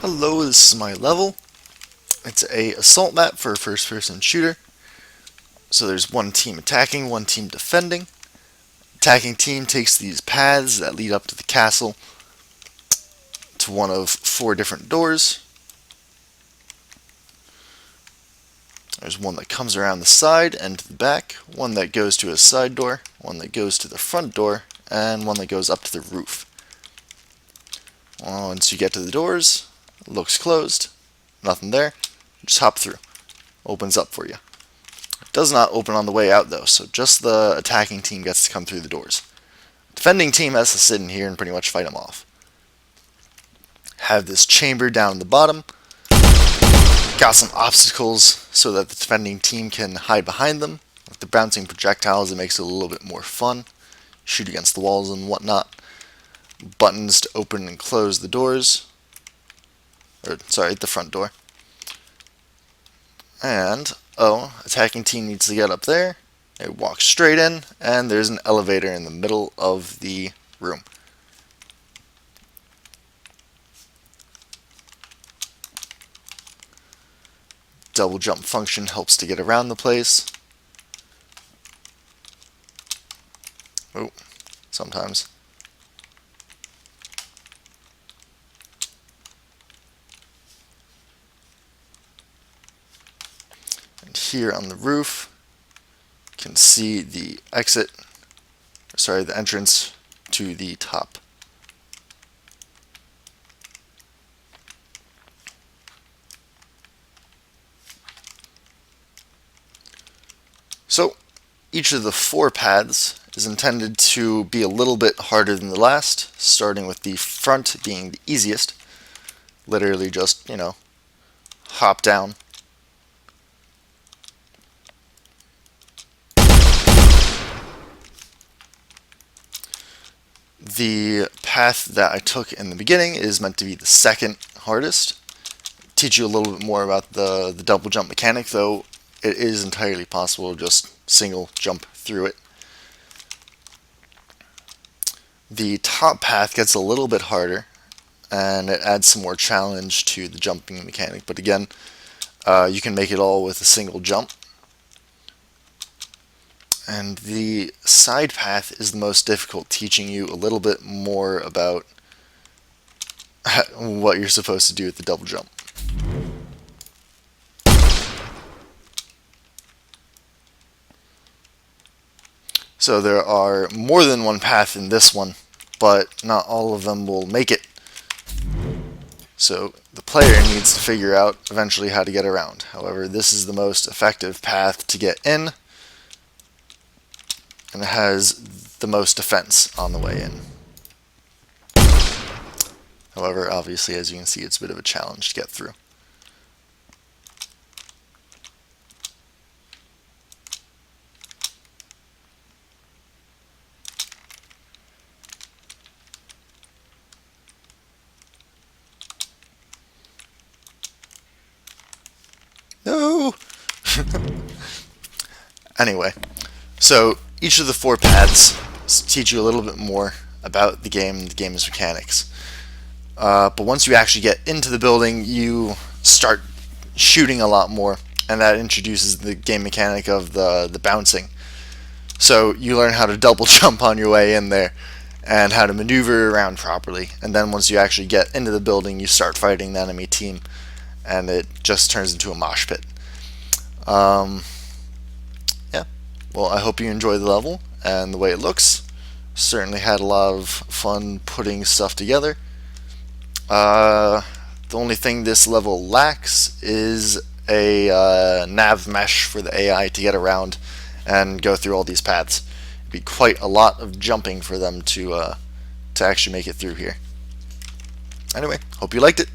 Hello, this is my level. It's a assault map for a first-person shooter. So there's one team attacking, one team defending. Attacking team takes these paths that lead up to the castle to one of 4 different doors. There's one that comes around the side and to the back, one that goes to a side door, one that goes to the front door, and one that goes up to the roof. Once you get to the doors, it looks closed, nothing there, just hop through. Opens up for you. It does not open on the way out though, so just the attacking team gets to come through the doors. Defending team has to sit in here and pretty much fight them off. Have this chamber down at the bottom. Got some obstacles so that the defending team can hide behind them. With the bouncing projectiles, it makes it a little bit more fun. Shoot against the walls and whatnot. Buttons to open and close the doors. The front door. And, attacking team needs to get up there. They walk straight in, and there's an elevator in the middle of the room. Double jump function helps to get around the place. Oh, sometimes. And here on the roof, you can see the the entrance to the top. So, each of the 4 paths is intended to be a little bit harder than the last, starting with the front being the easiest. Literally just, hop down. The path that I took in the beginning is meant to be the second hardest. Teach you a little bit more about the double jump mechanic, though it is entirely possible to just single jump through it. The top path gets a little bit harder, and it adds some more challenge to the jumping mechanic, but again, you can make it all with a single jump. And the side path is the most difficult, teaching you a little bit more about what you're supposed to do with the double jump. So there are more than one path in this one, but not all of them will make it. So the player needs to figure out eventually how to get around. However, this is the most effective path to get in, and it has the most defense on the way in. However, obviously, as you can see, it's a bit of a challenge to get through. No! Anyway, so each of the 4 paths teach you a little bit more about the game and the game's mechanics. But once you actually get into the building, you start shooting a lot more, and that introduces the game mechanic of the bouncing. So you learn how to double jump on your way in there, and how to maneuver around properly. And then once you actually get into the building, you start fighting the enemy team, and it just turns into a mosh pit. Yeah, well, I hope you enjoy the level and the way it looks. Certainly had a lot of fun putting stuff together. The only thing this level lacks is a nav mesh for the AI to get around and go through all these paths. It'd be quite a lot of jumping for them to actually make it through here. Anyway, hope you liked it.